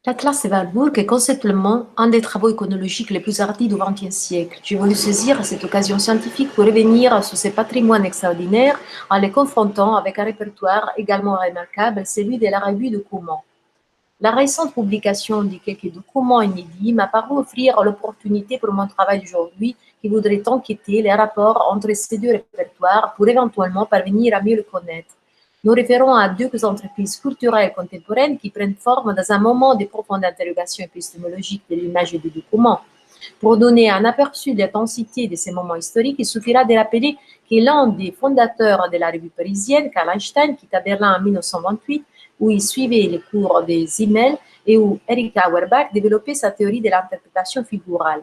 L'Atlas de Warburg est conceptuellement un des travaux iconologiques les plus hardis du XXe siècle. J'ai voulu saisir cette occasion scientifique pour revenir sur ce patrimoine extraordinaire en les confrontant avec un répertoire également remarquable, celui de la revue de Coumont. La récente publication de quelques documents inédits m'a paru offrir l'opportunité pour mon travail d'aujourd'hui qui voudrait enquêter les rapports entre ces deux répertoires pour éventuellement parvenir à mieux le connaître. Nous référons à deux entreprises culturelles contemporaines qui prennent forme dans un moment de profonde interrogation épistémologique de l'image et du document. Pour donner un aperçu de l'intensité de ces moments historiques, il suffira de rappeler que l'un des fondateurs de la revue parisienne, Karl Einstein, quitta Berlin en 1928, où il suivait les cours de Simmel et où Erich Auerbach développait sa théorie de l'interprétation figurale.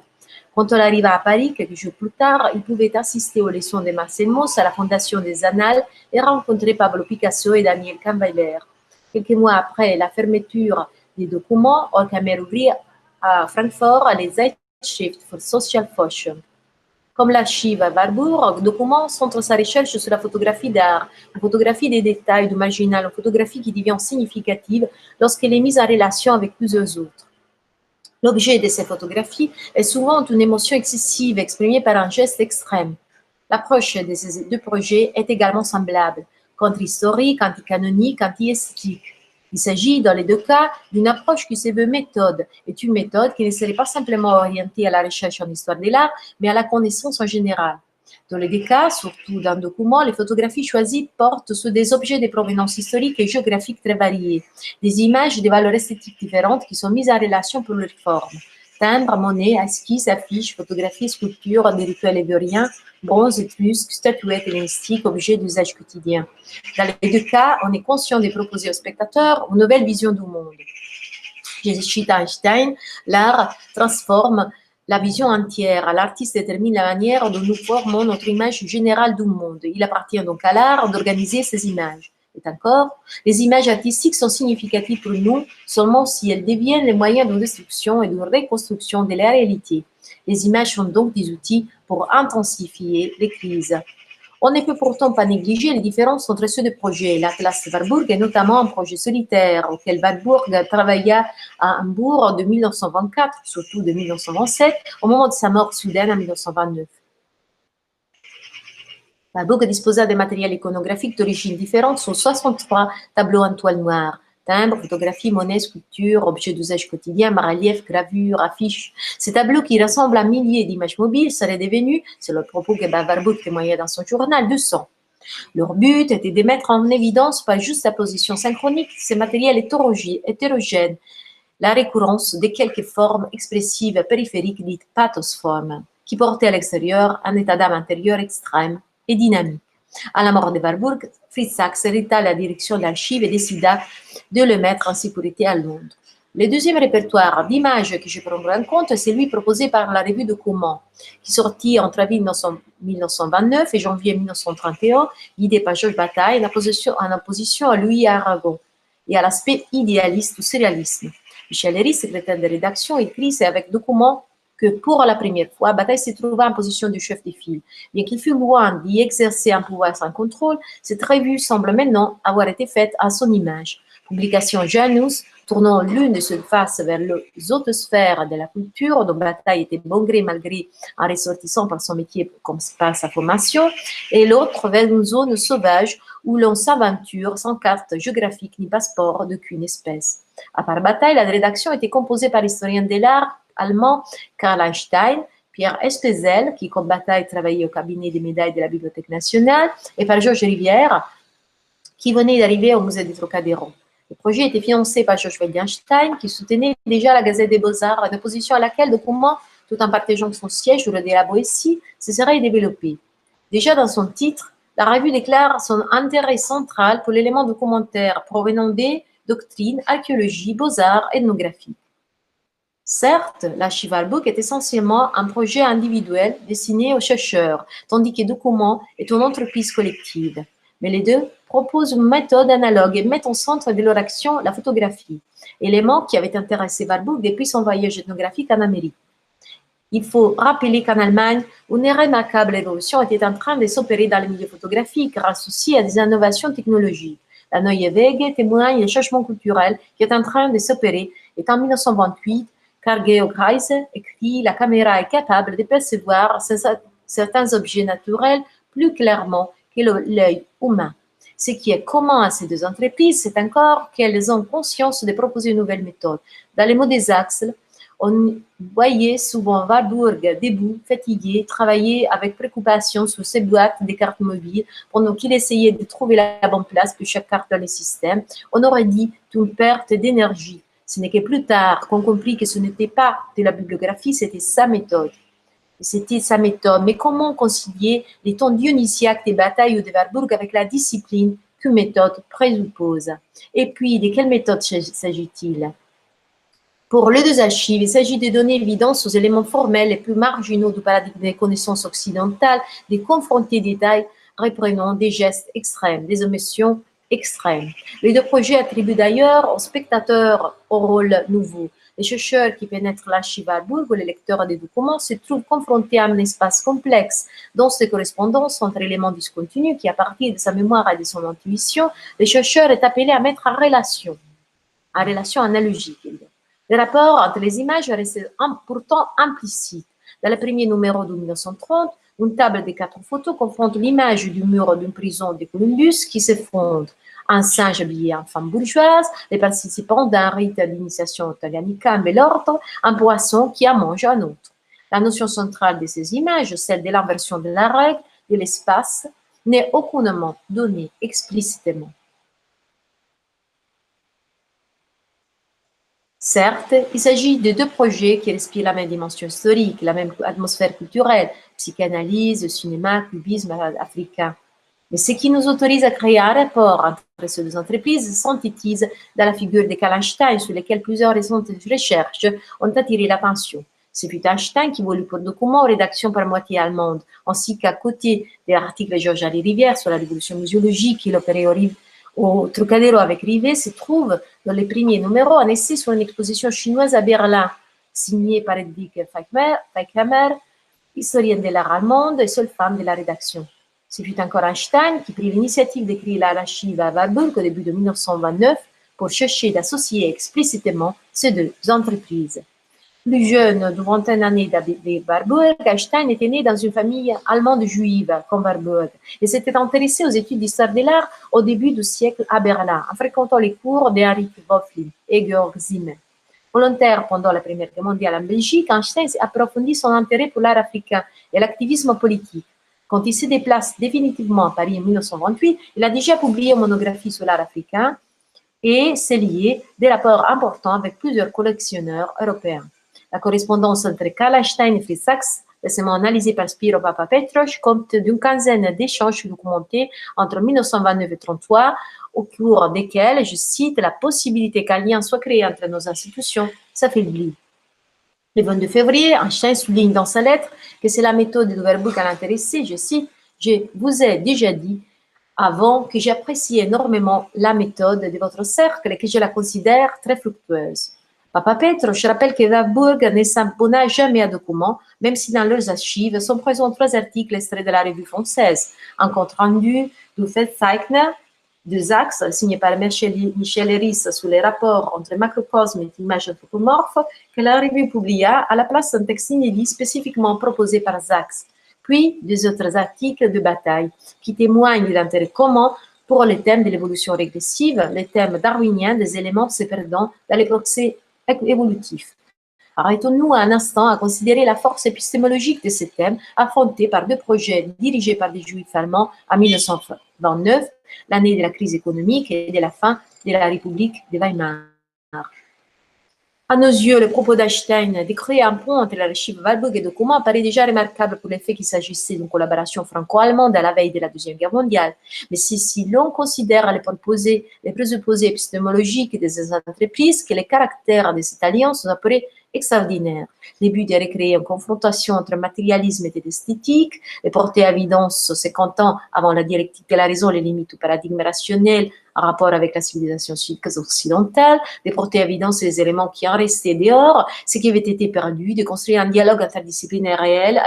Quand on arriva à Paris, quelques jours plus tard, il pouvait assister aux leçons de Marcel Mauss à la Fondation des Annales et rencontrer Pablo Picasso et Daniel Kahnweiler. Quelques mois après la fermeture des documents, Horkheimer ouvrit à Francfort les Zeitschrift für Sozialforschung. Comme l'archive Warburg document centre sa recherche sur la photographie d'art, la photographie des détails, du marginal, une photographie qui devient significative lorsqu'elle est mise en relation avec plusieurs autres. L'objet de ces photographies est souvent une émotion excessive exprimée par un geste extrême. L'approche de ces deux projets est également semblable, contre-historique, anti-canonique, anti-esthétique. Il s'agit, dans les deux cas, d'une approche qui se veut méthode, est une méthode qui ne serait pas simplement orientée à la recherche en histoire de l'art, mais à la connaissance en général. Dans les deux cas, surtout dans le document, les photographies choisies portent sur des objets de provenance historique et géographique très variés, des images de valeurs esthétiques différentes qui sont mises en relation pour leur forme. Timbres, monnaies, esquisses, affiches, photographies, sculptures, des rituels évruriens, bronzes, étrusques, statuettes hellénistiques, objets d'usage quotidien. Dans les deux cas, on est conscient de proposer au spectateur une nouvelle vision du monde. Je cite Einstein, l'art transforme la vision entière. L'artiste détermine la manière dont nous formons notre image générale du monde. Il appartient donc à l'art d'organiser ces images. Et encore, les images artistiques sont significatives pour nous seulement si elles deviennent les moyens de destruction et de reconstruction de la réalité. Les images sont donc des outils pour intensifier les crises. On ne peut pourtant pas négliger les différences entre ces deux projets. L'Atlas de Warburg est notamment un projet solitaire auquel Warburg travailla à Hambourg de 1924, surtout de 1927, au moment de sa mort soudaine en 1929. Warburg disposa de matériel iconographique d'origine différente sur 63 tableaux en toile noire. Timbres, photographies, monnaies, sculptures, objets d'usage quotidien, bas-reliefs, gravures, affiches. Ces tableaux qui rassemblent un millier d'images mobiles seraient devenus, c'est le propos que Warburg témoignait dans son journal, 200. Leur but était de mettre en évidence pas juste la position synchronique de ces matériels hétérogènes, la récurrence de quelques formes expressives périphériques dites pathosformes, qui portaient à l'extérieur un état d'âme intérieur extrême et dynamique. À la mort de Warburg, Fritz Sachs hérita la direction de l'archive et décida de le mettre en sécurité à Londres. Le deuxième répertoire d'images que je prendrai en compte, c'est celui proposé par la revue de Coumont, qui sortit entre avril 1929 et janvier 1931, guidé par Georges Bataille en opposition à Louis Aragon et à l'aspect idéaliste ou surréalisme. Michel Herry, secrétaire de rédaction, écrit c'est avec Document que pour la première fois, Bataille se trouva en position de chef de file. Bien qu'il fût loin d'y exercer un pouvoir sans contrôle, cette revue semble maintenant avoir été faite à son image. Publication Janus, tournant l'une de ses faces vers les autres sphères de la culture, dont Bataille était bon gré mal gré en ressortissant par son métier comme par sa formation, et l'autre vers une zone sauvage où l'on s'aventure sans carte géographique ni passeport d'aucune espèce. À part Bataille, la rédaction était composée par l'historien de l'art allemand Karl Einstein, Pierre Espezel, qui comme Bataille travaillait au cabinet des médailles de la Bibliothèque nationale, et par Georges Rivière, qui venait d'arriver au musée du Trocadéro. Le projet était financé par Georges Wittgenstein, qui soutenait déjà la Gazette des Beaux-Arts, une opposition à laquelle, de Coumont, tout en partageant son siège au de la Boétie, se serait développé. Déjà dans son titre, la revue déclare son intérêt central pour l'élément de commentaire provenant des doctrines, archéologie, beaux-arts, ethnographie. Certes, l'archive-book est essentiellement un projet individuel destiné aux chercheurs, tandis que Document est une entreprise collective. Mais les deux proposent une méthode analogue et mettent au centre de leur action la photographie, élément qui avait intéressé Warburg depuis son voyage ethnographique en Amérique. Il faut rappeler qu'en Allemagne, une remarquable évolution était en train de s'opérer dans le milieu photographique grâce aussi à des innovations technologiques. La Neue Wege témoigne du changement culturel qui est en train de s'opérer et en 1928, Carl Georg Heise écrit « La caméra est capable de percevoir certains objets naturels plus clairement que l'œil humain ». Ce qui est commun à ces deux entreprises, c'est encore qu'elles ont conscience de proposer une nouvelle méthode. Dans les mots des axes, on voyait souvent Warburg debout, fatigué, travailler avec préoccupation sur ses boîtes des cartes mobiles pendant qu'il essayait de trouver la bonne place pour chaque carte dans le système. On aurait dit une perte d'énergie. Ce n'est que plus tard qu'on comprit que ce n'était pas de la bibliographie, c'était sa méthode. C'était sa méthode. Mais comment concilier les temps dionysiaques des batailles de Warburg avec la discipline qu'une méthode présuppose? Et puis, de quelle méthode s'agit-il? Pour les deux archives, il s'agit de donner évidence aux éléments formels les plus marginaux du paradigme des connaissances occidentales, de confronter des détails reprenant des gestes extrêmes, des émotions extrêmes. Les deux projets attribuent d'ailleurs aux spectateurs un rôle nouveau. Les chercheurs qui pénètrent l'archive Warburg ou les lecteurs des documents se trouvent confrontés à un espace complexe dont ces correspondances entre éléments discontinus qui, à partir de sa mémoire et de son intuition, le chercheur est appelé à mettre en relation analogique. Le rapport entre les images reste pourtant implicite. Dans le premier numéro de 1930, une table de 4 photos confronte l'image du mur d'une prison de Columbus qui s'effondre, un singe habillé en femme bourgeoise, les participants d'un rite d'initiation Taganica en bel ordre, un poisson qui en mange un autre. La notion centrale de ces images, celle de l'inversion de la règle, de l'espace, n'est aucunement donnée explicitement. Certes, il s'agit de deux projets qui respirent la même dimension historique, la même atmosphère culturelle, psychanalyse, cinéma, cubisme africain. Mais ce qui nous autorise à créer un rapport entre ces deux entreprises synthétise dans la figure de Karl Einstein, sur laquelle plusieurs récentes recherches ont attiré l'attention. C'est puis Einstein qui voulut pour document rédaction par moitié allemande, ainsi qu'à côté de l'article de Georges-Henri Rivière sur la révolution muséologique qu'il opérait au Trocadéro avec Rivet, se trouve dans les premiers numéros un essai sur une exposition chinoise à Berlin, signé par Hedwig Feichhammer, historienne de l'art allemande et seule femme de la rédaction. Ce fut encore Einstein qui prit l'initiative d'écrire l'archive à Warburg au début de 1929 pour chercher d'associer explicitement ces deux entreprises. Plus jeune de 21 années de Warburg, Einstein était né dans une famille allemande juive, comme Warburg, et s'était intéressé aux études d'histoire de l'art au début du siècle à Berlin, en fréquentant les cours d'Henrik Böcklin et Georg Simmel. Volontaire pendant la Première Guerre mondiale en Belgique, Einstein approfondit son intérêt pour l'art africain et l'activisme politique. Quand il se déplace définitivement à Paris en 1928, il a déjà publié une monographie sur l'art africain et s'est lié des rapports importants avec plusieurs collectionneurs européens. La correspondance entre Karl Einstein et Fritz Sachs, récemment analysée par Spiro Papapetros, compte d'une quinzaine d'échanges documentés entre 1929 et 1933, au cours desquels, je cite, la possibilité qu'un lien soit créé entre nos institutions s'affaiblit. Le 22 février, Einstein souligne dans sa lettre que c'est la méthode de Warburg qui l'intéressait, je cite, « Je vous ai déjà dit avant que j'apprécie énormément la méthode de votre cercle et que je la considère très fructueuse. » Papapetros rappelle que Warburg ne s'abonna jamais à documents, même si dans leurs archives sont présents 3 articles extraits de la revue française, un compte rendu du Feldzeichner, 2 axes signés par Michel Herris sur les rapports entre macrocosme et images anthropomorphes que la revue publia à la place d'un texte inédit spécifiquement proposé par Sachs, puis 2 autres articles de bataille qui témoignent d'intérêt commun pour les thèmes de l'évolution régressive, les thèmes darwiniens des éléments se perdant dans les procès évolutifs. Arrêtons-nous un instant à considérer la force épistémologique de ces thèmes affrontés par 2 projets dirigés par des juifs allemands en 1929, l'année de la crise économique et de la fin de la République de Weimar. À nos yeux, le propos d'Einstein de créer un pont entre l'archive Warburg et documents paraît déjà remarquable pour le fait qu'il s'agissait d'une collaboration franco-allemande à la veille de la Deuxième Guerre mondiale. Mais si l'on considère les présupposés épistémologiques de ces entreprises, que les caractères de cette alliance apparaît extraordinaire. Le but est de recréer une confrontation entre matérialisme et esthétique, et porter à évidence 50 ans avant la dialectique de la raison les limites du paradigme rationnel en rapport avec la civilisation occidentale, de porter à évidence les éléments qui en restaient dehors, ce qui avait été perdu, de construire un dialogue interdisciplinaire réel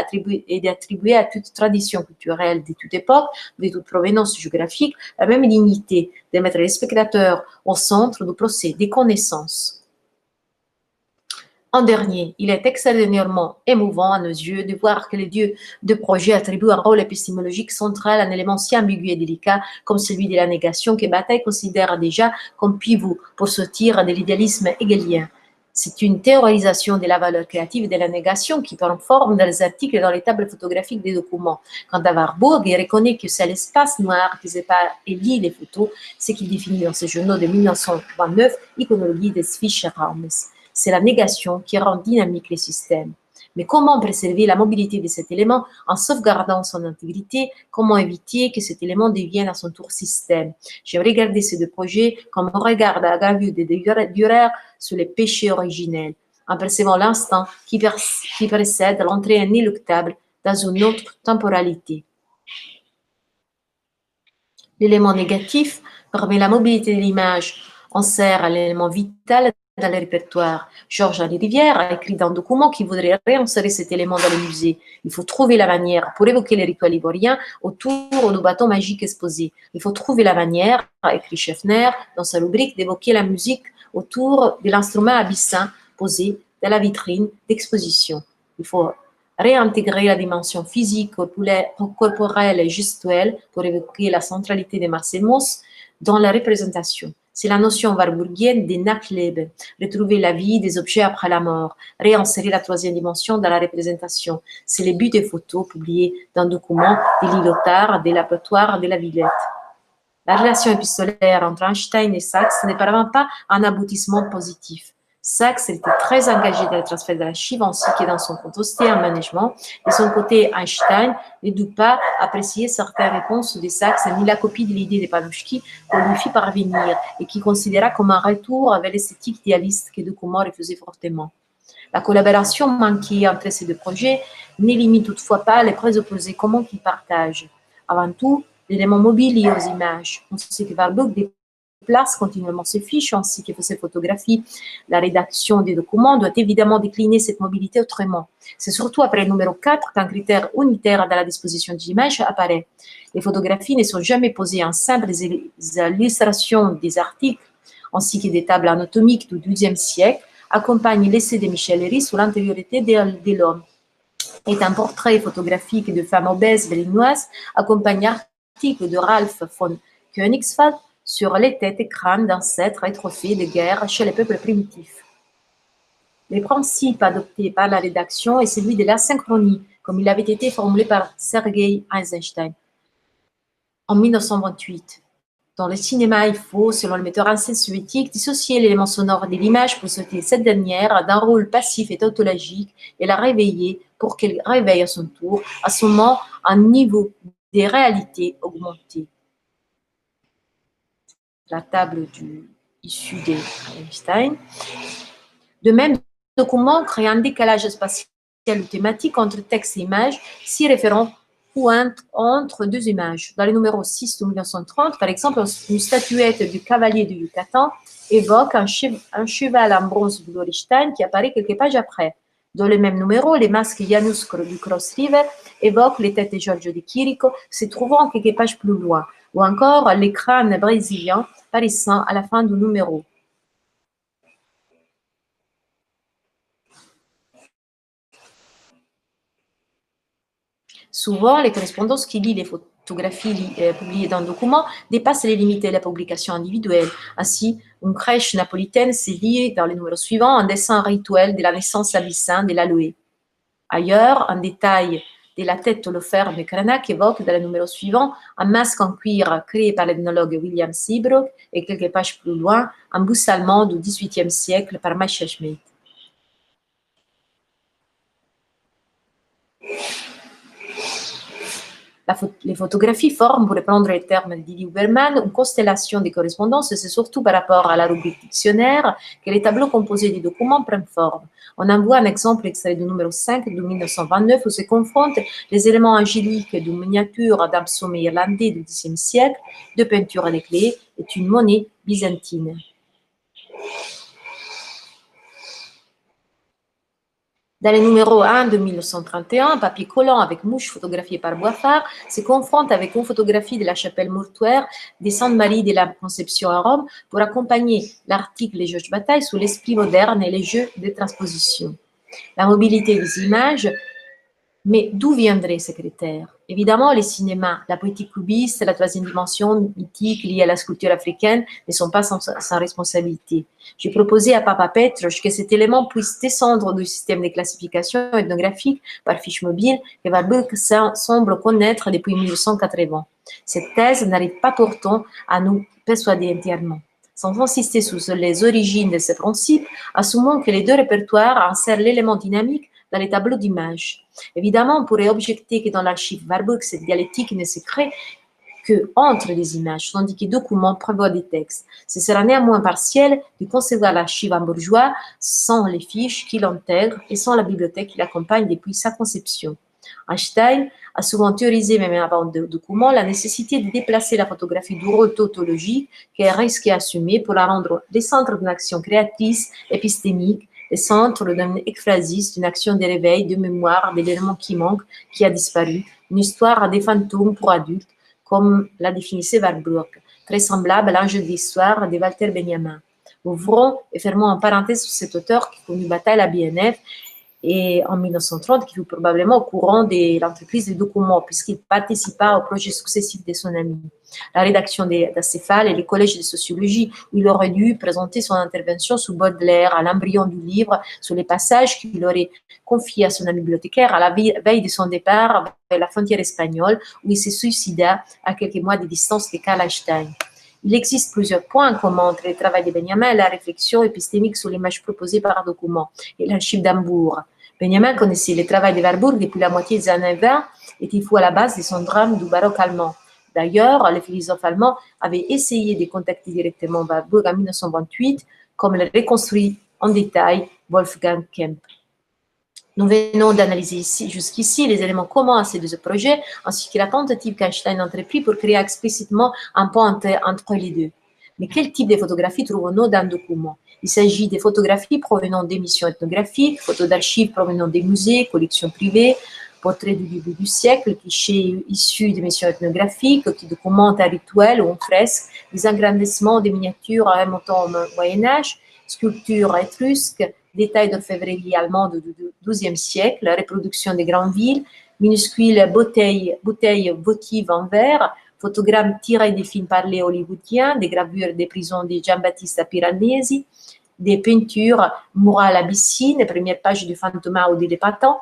et d'attribuer à toute tradition culturelle de toute époque, de toute provenance géographique, la même dignité, de mettre les spectateurs au centre du procès des connaissances. En dernier, il est extraordinairement émouvant à nos yeux de voir que les dieux de projet attribuent un rôle épistémologique central à un élément si ambigu et délicat comme celui de la négation que Bataille considère déjà comme pivot pour sortir de l'idéalisme hegelien. C'est une théorisation de la valeur créative de la négation qui prend forme dans les articles et dans les tables photographiques des documents. Quant à Warburg, il reconnaît que c'est l'espace noir qui sépare et lit les photos, ce qu'il définit dans ses journaux de 1929, Iconologie des Fischerraumes. C'est la négation qui rend dynamique les systèmes. Mais comment préserver la mobilité de cet élément en sauvegardant son intégrité? Comment éviter que cet élément devienne à son tour système? J'ai regardé ces deux projets comme on regarde la gravure de Dürer sur les péchés originels, en percevant l'instant qui précède l'entrée inéluctable dans une autre temporalité. L'élément négatif permet la mobilité de l'image, en sert l'élément vital dans le répertoire. Georges-Henri Rivière a écrit dans un document qu'il voudrait réinsérer cet élément dans le musée. Il faut trouver la manière pour évoquer les rituels ivoiriens autour du bâton magique exposé. Il faut trouver la manière, a écrit Scheffner dans sa rubrique, d'évoquer la musique autour de l'instrument abyssin posé dans la vitrine d'exposition. Il faut réintégrer la dimension physique, corporelle et gestuelle pour évoquer la centralité de Marcel Mauss dans la représentation. C'est la notion warburgienne des Nachleben, retrouver la vie des objets après la mort, réinsérer la troisième dimension dans la représentation. C'est le but des photos publiées dans un document de Lilotard, de l'abattoir de la Villette. La relation épistolaire entre Einstein et Sachs n'est vraiment pas un aboutissement positif. Sachs était très engagé dans le transfert d'archives ainsi que dans son contesté en management. De son côté, Einstein ne doute pas apprécier certaines réponses de Sachs ni la copie de l'idée de Panouchki qu'on lui fit parvenir et qui considéra comme un retour vers l'esthétique idéaliste que Document refusait fortement. La collaboration manquée entre ces deux projets n'élimine toutefois pas les présupposés communs qu'ils partagent. Avant tout, l'élément mobile lié aux images. On sait que Warburg déplace continuellement ses fiches ainsi que ses photographies. La rédaction des documents doit évidemment décliner cette mobilité autrement. C'est surtout après le numéro 4 qu'un critère unitaire dans la disposition des images apparaît. Les photographies ne sont jamais posées en simples illustrations des articles ainsi que des tables anatomiques du XIIe siècle accompagne l'essai de Michel Herry sur l'intériorité de l'homme. Est un portrait photographique de femmes obèses berlinoises accompagne l'article de Ralph von Königswald sur les têtes et crânes d'ancêtres et trophées de guerre chez les peuples primitifs. Le principe adopté par la rédaction est celui de la synchronie, comme il avait été formulé par Sergei Eisenstein en 1928. Dans le cinéma, il faut, selon le metteur en scène soviétique, dissocier l'élément sonore de l'image pour sortir cette dernière d'un rôle passif et tautologique et la réveiller pour qu'elle réveille à son tour, à ce moment, un niveau de réalité augmenté. La table issue d'Einstein. De même, le document crée un décalage spatial ou thématique entre texte et image, si référent ou entre deux images. Dans le numéro 6 de 1930, par exemple, une statuette du cavalier du Yucatan évoque un cheval en bronze de Lowenstein qui apparaît quelques pages après. Dans le même numéro, les masques Janus du Cross River évoquent les têtes de Giorgio de Chirico, se trouvant quelques pages plus loin, ou encore les crânes brésiliens paraissant à la fin du numéro. Souvent, les correspondances qui lient les photographies publiées dans le document dépassent les limites de la publication individuelle. Ainsi, une crèche napolitaine s'est liée dans le numéro suivant un dessin rituel de la naissance abyssin de l'aloe. Ailleurs, un détail de la tête holoferne de Cranach évoque dans le numéro suivant un masque en cuir créé par l'ethnologue William Seabrook et quelques pages plus loin, un buste allemand du XVIIIe siècle par Messerschmitt. Les photographies forment, pour reprendre les termes de Didier Huberman, une constellation de correspondances. C'est surtout par rapport à la rubrique dictionnaire que les tableaux composés du document prennent forme. On en voit un exemple extrait du numéro 5 de 1929 où se confrontent les éléments angéliques d'une miniature d'un sommet irlandais du Xe siècle, de peinture à l'éclat et une monnaie byzantine. Dans le numéro 1 de 1931, papier collant avec mouche photographiée par Boiffard se confronte avec une photographie de la chapelle mortuaire de Sainte-Marie de la Conception à Rome pour accompagner l'article de Georges Bataille sur l'esprit moderne et les jeux de transposition. La mobilité des images, mais d'où viendraient ces critères? Évidemment, les cinémas, la poétique cubiste, la troisième dimension mythique liée à la sculpture africaine ne sont pas sans responsabilité. J'ai proposé à Papa Petros que cet élément puisse descendre du système de classification ethnographique par fiche mobile que Warburg semble connaître depuis 1980. Cette thèse n'arrive pas pourtant à nous persuader entièrement. Sans insister sur les origines de ce principe, assumons que les deux répertoires insèrent l'élément dynamique dans les tableaux d'images. Évidemment, on pourrait objecter que dans l'archive Warburg, cette dialectique ne se crée qu'entre les images, tandis que les documents prévoient des textes. Ce sera néanmoins partiel de concevoir l'archive hambourgeois sans les fiches qui l'intègrent et sans la bibliothèque qui l'accompagne depuis sa conception. Einstein a souvent théorisé, même avant le document, la nécessité de déplacer la photographie du rôle tautologique qu'elle risquait d'assumer pour la rendre le centre d'une action créatrice, épistémique, le centre d'un ekphrasis, d'une action de réveil, de mémoire, de l'élément qui manque, qui a disparu, une histoire à des fantômes pour adultes, comme la définissait Warburg, très semblable à l'enjeu de l'histoire de Walter Benjamin. Ouvrons et fermons en parenthèse sur cet auteur qui connut bataille à la BNF et en 1930, qui fut probablement au courant de l'entreprise des documents, puisqu'il participa aux projets successifs de son ami. La rédaction d'Acéphale et les collèges de sociologie, où il aurait dû présenter son intervention sous Baudelaire, à l'embryon du livre, sur les passages qu'il aurait confiés à son ami bibliothécaire à la veille de son départ vers la frontière espagnole, où il se suicida à quelques mois de distance de Karl Einstein. Il existe plusieurs points en commun entre le travail de Benjamin et la réflexion épistémique sur l'image proposée par un document et l'archive d'Hambourg. Benjamin connaissait le travail de Warburg depuis la moitié des années 20 et il fut à la base de son drame du baroque allemand. D'ailleurs, le philosophe allemand avait essayé de contacter directement Warburg en 1928, comme le reconstruit en détail Wolfgang Kemp. Nous venons d'analyser jusqu'ici les éléments communs à ces deux projets, ainsi que la tentative qu'Einstein entreprit pour créer explicitement un pont entre les deux. Mais quel type de photographie trouvons-nous dans le document? Il s'agit de photographies provenant d'émissions ethnographiques, photos d'archives provenant des musées, collections privées, portraits du début du siècle, clichés issus d'émissions ethnographiques qui documentent un rituel ou une fresque, des agrandissements des miniatures remontant au Moyen-Âge, sculptures étrusques, détails d'orfèvrerie allemande du XIIe siècle, reproduction des grandes villes, minuscules bouteilles votives en verre, photogrammes tirés des films parlés hollywoodiens, des gravures des prisons de Giambattista Piranesi, des peintures murales abyssines, première page du Fantômas ou de l'Épatant.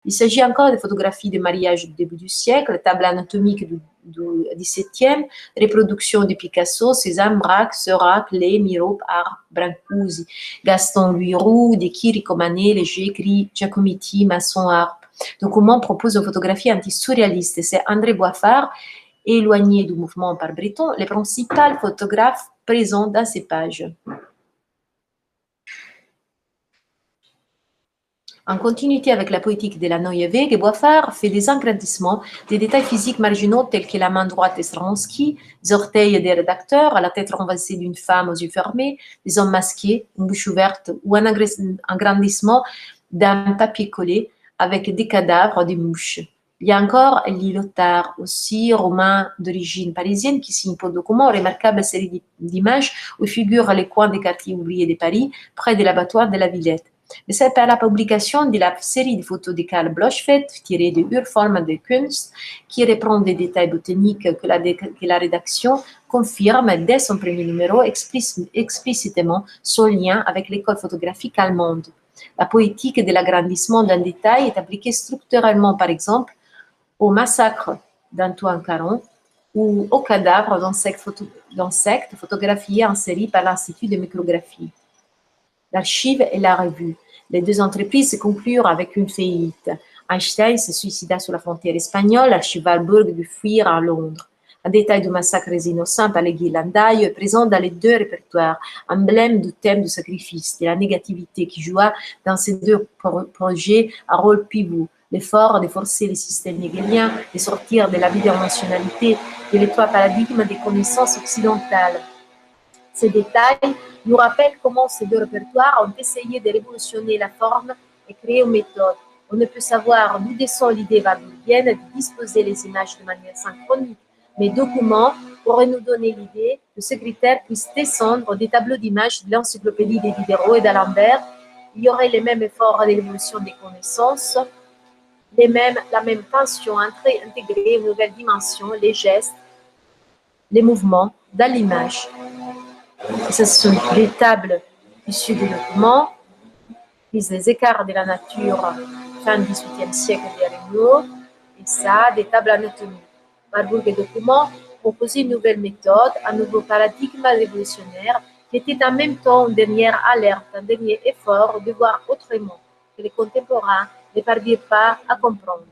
Il s'agit encore de photographies de mariage du début du siècle, table anatomique du XVIIe, reproduction de Picasso, Cézanne, Braque, Seurat, Klee, Miro, Art, Brancusi, Gaston Louis Roux, De Chirico, Manet, Léger, écrit Giacometti, Masson, Harpe. Document propose une photographie anti-surréaliste. C'est André Boiffard, éloigné du mouvement par Breton, le principal photographe présent dans ces pages. En continuité avec la poétique de la Neue Wege, Boiffard fait des agrandissements des détails physiques marginaux tels que la main droite de Stransky, les orteils des rédacteurs, la tête renversée d'une femme aux yeux fermés, des hommes masqués, une bouche ouverte ou un agrandissement d'un papier collé avec des cadavres de mouches. Il y a encore Lilotard, aussi romain d'origine parisienne, qui signe pour le document une remarquable série d'images où figurent les coins des quartiers ouvriers de Paris, près de l'abattoir de la Villette. Mais c'est par la publication de la série de photos de Karl Blochfeld, tirée de Urformen der Kunst, qui reprend des détails botaniques que la rédaction confirme dès son premier numéro explicitement son lien avec l'école photographique allemande. La poétique de l'agrandissement d'un détail est appliquée structurellement, par exemple, au massacre d'Antoine Caron ou au cadavre d'insectes photographiés en série par l'Institut de micrographie. L'archive et la revue. Les deux entreprises se conclurent avec une faillite. Einstein se suicida sur la frontière espagnole, Archibald dut fuir à Londres. Un détail de massacres innocents par les Ghirlandaio est présent dans les deux répertoires, emblème du thème du sacrifice, de la négativité qui joua dans ces deux projets un rôle pivot, l'effort de forcer le système hegelien de sortir de la bidimensionnalité de l'étroit paradigme des connaissances occidentales. Ces détails nous rappellent comment ces deux répertoires ont essayé de révolutionner la forme et créer une méthode. On ne peut savoir d'où descend l'idée warburgienne de disposer les images de manière synchronique, mais documents pourraient nous donner l'idée que ce critère puisse descendre des tableaux d'images de l'encyclopédie de Diderot et d'Alembert. Il y aurait les mêmes efforts d'évolution des connaissances, la même tension entre intégrer une nouvelle dimension, les gestes, les mouvements dans l'image. Ce sont des tables issues des documents, puis les écarts de la nature fin du XVIIIe siècle derrière nous, et ça, des tables anatomiques. Warburg et documents proposaient une nouvelle méthode, un nouveau paradigme révolutionnaire qui était en même temps une dernière alerte, un dernier effort de voir autrement que les contemporains ne parviennent pas à comprendre.